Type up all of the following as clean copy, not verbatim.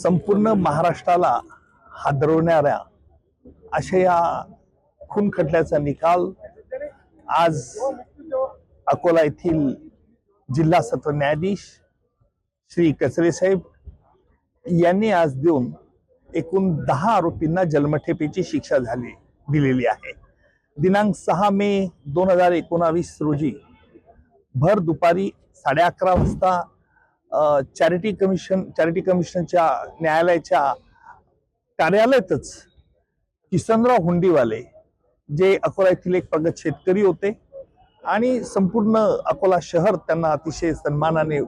संपूर्ण महाराष्ट्राला हादरवणाऱ्या अशा या खून खटल्याचा निकाल आज अकोला येथील जिल्हा सत्र न्यायाधीश श्री कचरे साहेब यांनी आज देऊन एकूण 10 आरोपींना जन्मठेपेची शिक्षा दिलेली आहे। दिनांक 6 मे 2019 रोजी भर दुपारी 11:30 वाजता चॅरिटी कमिशनच्या न्यायालयाच्या कार्यालयातच किसनराव हुंडीवाले जे अकोला येथील एक प्रगत शेतकरी होते आणि संपूर्ण अकोला शहर त्यांना अतिशय सन्मानाने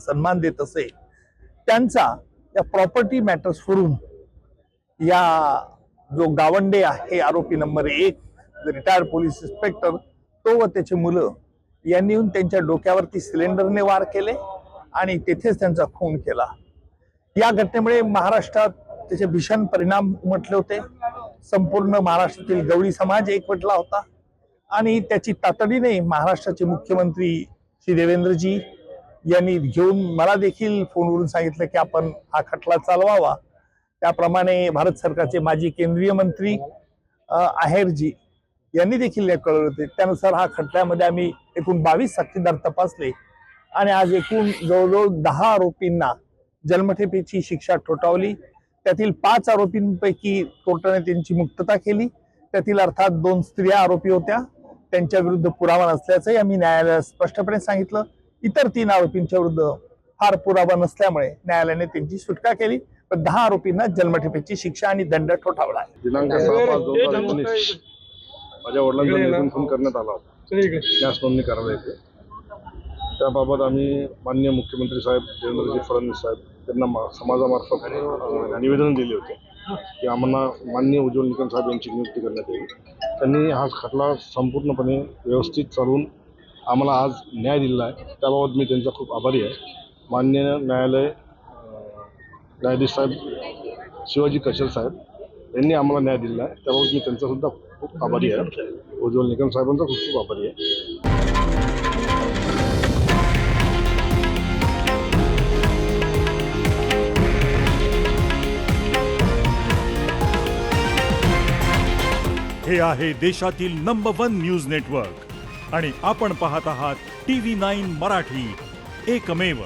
सन्मान देत असे, त्यांचा या प्रॉपर्टी मॅटर्स वरून या जो गावंडे आहे आरोपी नंबर 1 रिटायर्ड पोलीस इन्स्पेक्टर तो व त्याचे मुलं यांनी येऊन त्यांच्या डोक्यावरती सिलेंडरने वार केले आणि तेथेच त्यांचा खून केला। या घटनेमुळे महाराष्ट्रात त्याचे भीषण परिणाम उमटले होते। संपूर्ण महाराष्ट्रातील गवळी समाज एकवटला होता आणि त्याची तातडीने महाराष्ट्राचे मुख्यमंत्री श्री देवेंद्रजी यांनी घेऊन मला देखील फोनवरून सांगितलं की आपण हा खटला चालवावा। त्याप्रमाणे भारत सरकारचे माजी केंद्रीय मंत्री आहेरजी यांनी देखील कळवले होते। त्यानुसार हा खटल्यामध्ये आम्ही एकूण 22 साक्षीदार तपासले आणि आज एकूण जवळजवळ 10 आरोपींना जन्मठेपेची शिक्षा ठोठावली। त्यातील 5 आरोपींपैकी कोर्टाने त्यांची मुक्तता केली। त्यातील अर्थात 2 स्त्रिया आरोपी होत्या, त्यांच्या विरुद्ध पुरावा नसल्याचंही आम्ही न्यायालयाला स्पष्टपणे सांगितलं। इतर 3 आरोपींच्या विरुद्ध फार पुरावा नसल्यामुळे न्यायालयाने त्यांची सुटका केली, पण 10 आरोपींना जन्मठेपेची शिक्षा आणि दंड ठोठावला आहे। दिनांक 6/5/2019 माझ्या वडिलांचा निर्गुण खून करण्यात आला होता, न्यास नोंदणी करायला येते। त्याबाबत आम्ही माननीय मुख्यमंत्री साहेब देवेंद्रजी फडणवीस साहेब यांना समाजामार्फत निवेदन दिले होते की आम्हाला माननीय उज्ज्वल निकम साहेब यांची नियुक्ती करण्यात येईल। त्यांनी हा खटला संपूर्णपणे व्यवस्थित चालवून आम्हाला आज न्याय दिला आहे, त्याबाबत मी त्यांचा खूप आभारी आहे। माननीय न्यायाधीश साहेब शिवाजी कचरे साहेब यांनी आम्हाला न्याय दिला आहे, त्याबाबत मी त्यांचासुद्धा खूप आभारी आहे। उज्ज्वल निकम साहेबांचा खूप खूप आभारी आहे। हे आहे देशातील नंबर 1 न्यूज नेटवर्क आणि आपण पाहत आहात TV9 मराठी, एकमेव।